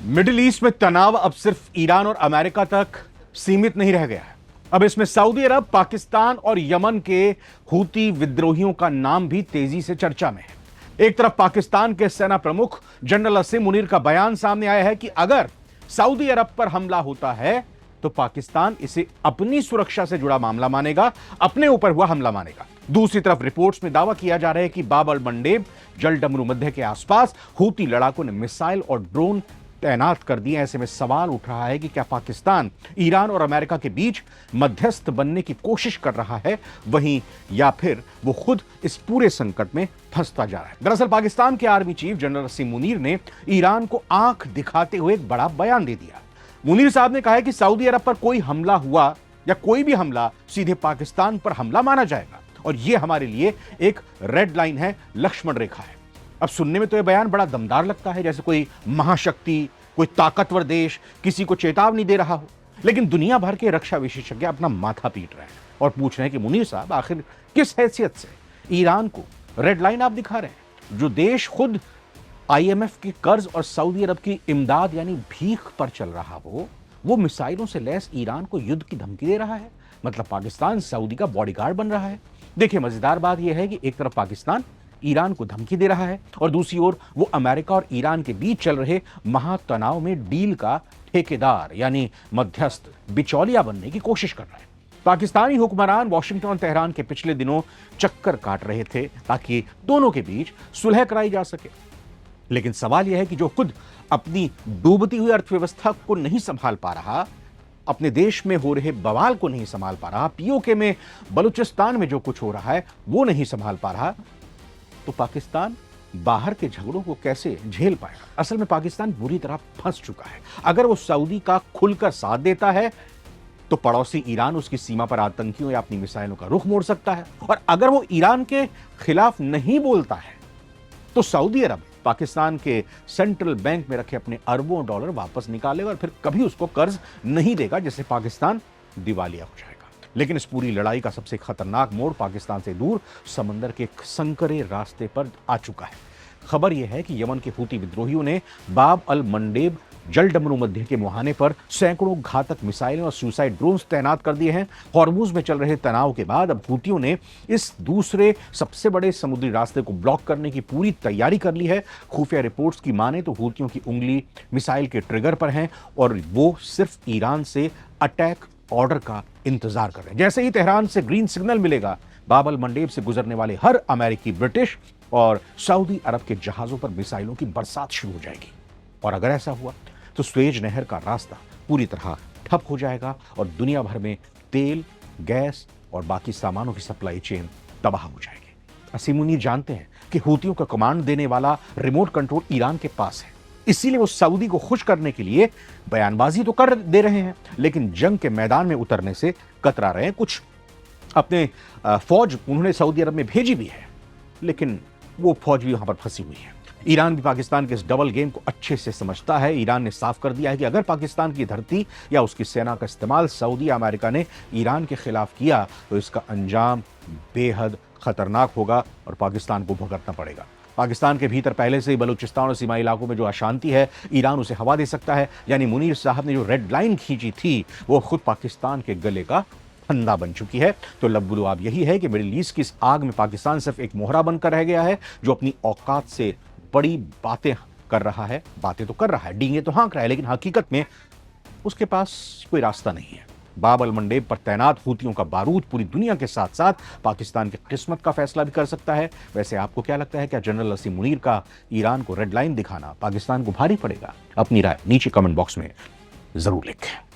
Middle east में तनाव अब सिर्फ ईरान और अमेरिका तक सीमित नहीं रह गया है। अब इसमें सऊदी अरब, पाकिस्तान और यमन के हूती विद्रोहियों का नाम भी तेजी से चर्चा में है। एक तरफ पाकिस्तान के सेना प्रमुख जनरल असीम मुनीर का बयान सामने आया है कि अगर सऊदी अरब पर हमला होता है तो पाकिस्तान इसे अपनी सुरक्षा से जुड़ा मामला मानेगा, अपने ऊपर हुआ हमला मानेगा। दूसरी तरफ रिपोर्ट्स में दावा किया जा रहा है कि बाब अल मंडेब जलडमरू मध्य के आसपास हूती लड़ाकों ने मिसाइल और ड्रोन तैनात कर दिए। ऐसे में सवाल उठ रहा है कि क्या पाकिस्तान ईरान और अमेरिका के बीच मध्यस्थ बनने की कोशिश कर रहा है वहीं, या फिर वो खुद इस पूरे संकट में फंसता जा रहा है। दरअसल पाकिस्तान के आर्मी चीफ जनरल असीम मुनीर ने ईरान को आंख दिखाते हुए एक बड़ा बयान दे दिया। मुनीर साहब ने कहा है कि सऊदी अरब पर कोई हमला हुआ या कोई भी हमला सीधे पाकिस्तान पर हमला माना जाएगा और यह हमारे लिए एक रेड लाइन है, लक्ष्मण रेखा है। अब सुनने में तो यह बयान बड़ा दमदार लगता है, जैसे कोई महाशक्ति, कोई ताकतवर देश किसी को चेतावनी दे रहा हो। लेकिन दुनिया भर के रक्षा विशेषज्ञ अपना माथा पीट रहे हैं और पूछ रहे हैं कि मुनीर साहब आखिर किस हैसियत से ईरान को रेड लाइन आप दिखा रहे हैं, जो देश खुद IMF के कर्ज और सऊदी अरब की इमदाद यानी भीख पर चल रहा हो, वो मिसाइलों से लैस ईरान को युद्ध की धमकी दे रहा है। मतलब पाकिस्तान सऊदी का बॉडीगार्ड बन रहा है। देखिए, मजेदार बात यह है कि एक तरफ पाकिस्तान ईरान को धमकी दे रहा है और दूसरी ओर वो अमेरिका और ईरान के बीच चल रहे महातनाव में डील का ठेकेदार यानी मध्यस्थ, बिचौलिया बनने की कोशिश कर रहा है। पाकिस्तानी हुक्मरान वाशिंगटन और तेहरान के पिछले दिनों चक्कर काट रहे थे ताकि दोनों के बीच सुलह कराई जा सके। लेकिन सवाल यह है कि जो खुद अपनी डूबती हुई अर्थव्यवस्था को नहीं संभाल पा रहा, अपने देश में हो रहे बवाल को नहीं संभाल पा रहा, POK में बलूचिस्तान में जो कुछ हो रहा है वो नहीं संभाल पा रहा, तो पाकिस्तान बाहर के झगड़ों को कैसे झेल पाएगा। असल में पाकिस्तान बुरी तरह फंस चुका है। अगर वो सऊदी का खुलकर साथ देता है तो पड़ोसी ईरान उसकी सीमा पर आतंकियों या अपनी मिसाइलों का रुख मोड़ सकता है, और अगर वो ईरान के खिलाफ नहीं बोलता है तो सऊदी अरब पाकिस्तान के सेंट्रल बैंक में रखे अपने अरबों डॉलर वापस निकालेगा और फिर कभी उसको कर्ज नहीं देगा, जिससे पाकिस्तान दिवालिया हो जाएगा। लेकिन इस पूरी लड़ाई का सबसे खतरनाक मोड़ पाकिस्तान से दूर समंदर के संकरे रास्ते पर आ चुका है। खबर यह है कि यमन के हूती विद्रोहियों ने बाब अल मंडेब जलडमरू मध्य के मुहाने पर सैकड़ों घातक मिसाइलें और सुसाइड ड्रोन्स तैनात कर दिए हैं। हॉर्मुज में चल रहे तनाव के बाद अब हूतियों ने इस दूसरे सबसे बड़े समुद्री रास्ते को ब्लॉक करने की पूरी तैयारी कर ली है। खुफिया रिपोर्ट्स की माने तो हूतियों की उंगली मिसाइल के ट्रिगर पर है और वो सिर्फ ईरान से अटैक ऑर्डर का इंतजार कर रहे हैं। जैसे ही तेहरान से ग्रीन सिग्नल मिलेगा, बाब अल मंडेब से गुजरने वाले हर अमेरिकी, ब्रिटिश और सऊदी अरब के जहाजों पर मिसाइलों की बरसात शुरू हो जाएगी। और अगर ऐसा हुआ तो स्वेज नहर का रास्ता पूरी तरह ठप हो जाएगा और दुनिया भर में तेल, गैस और बाकी सामानों की सप्लाई चेन तबाह हो जाएगी। असीम मुनीर जानते हैं कि हूतियों का कमांड देने वाला रिमोट कंट्रोल ईरान के पास है, इसीलिए वो सऊदी को खुश करने के लिए बयानबाजी तो कर दे रहे हैं, लेकिन जंग के मैदान में उतरने से कतरा रहे हैं। कुछ अपने फौज उन्होंने सऊदी अरब में भेजी भी है, लेकिन वो फौज भी वहां पर फंसी हुई है। ईरान भी पाकिस्तान के इस डबल गेम को अच्छे से समझता है। ईरान ने साफ कर दिया है कि अगर पाकिस्तान की धरती या उसकी सेना का इस्तेमाल सऊदी या अमेरिका ने ईरान के खिलाफ किया तो इसका अंजाम बेहद खतरनाक होगा और पाकिस्तान को भुगतना पड़ेगा। पाकिस्तान के भीतर पहले से ही बलूचिस्तान और सीमाई इलाकों में जो अशांति है, ईरान उसे हवा दे सकता है। यानी मुनीर साहब ने जो रेड लाइन खींची थी वो खुद पाकिस्तान के गले का फंदा बन चुकी है। तो लब्बुल अब यही है कि मिडिल ईस्ट की इस आग में पाकिस्तान सिर्फ एक मोहरा बनकर रह गया है, जो अपनी औकात से बड़ी बातें कर रहा है। बातें तो कर रहा है, डींगे तो हाँक रहा है, लेकिन हकीकत में उसके पास कोई रास्ता नहीं है। बाब अल मंडेब पर तैनात हूतियों का बारूद पूरी दुनिया के साथ साथ पाकिस्तान की किस्मत का फैसला भी कर सकता है। वैसे आपको क्या लगता है, क्या जनरल असीम मुनीर का ईरान को रेड लाइन दिखाना पाकिस्तान को भारी पड़ेगा? अपनी राय नीचे कमेंट बॉक्स में जरूर लिखें।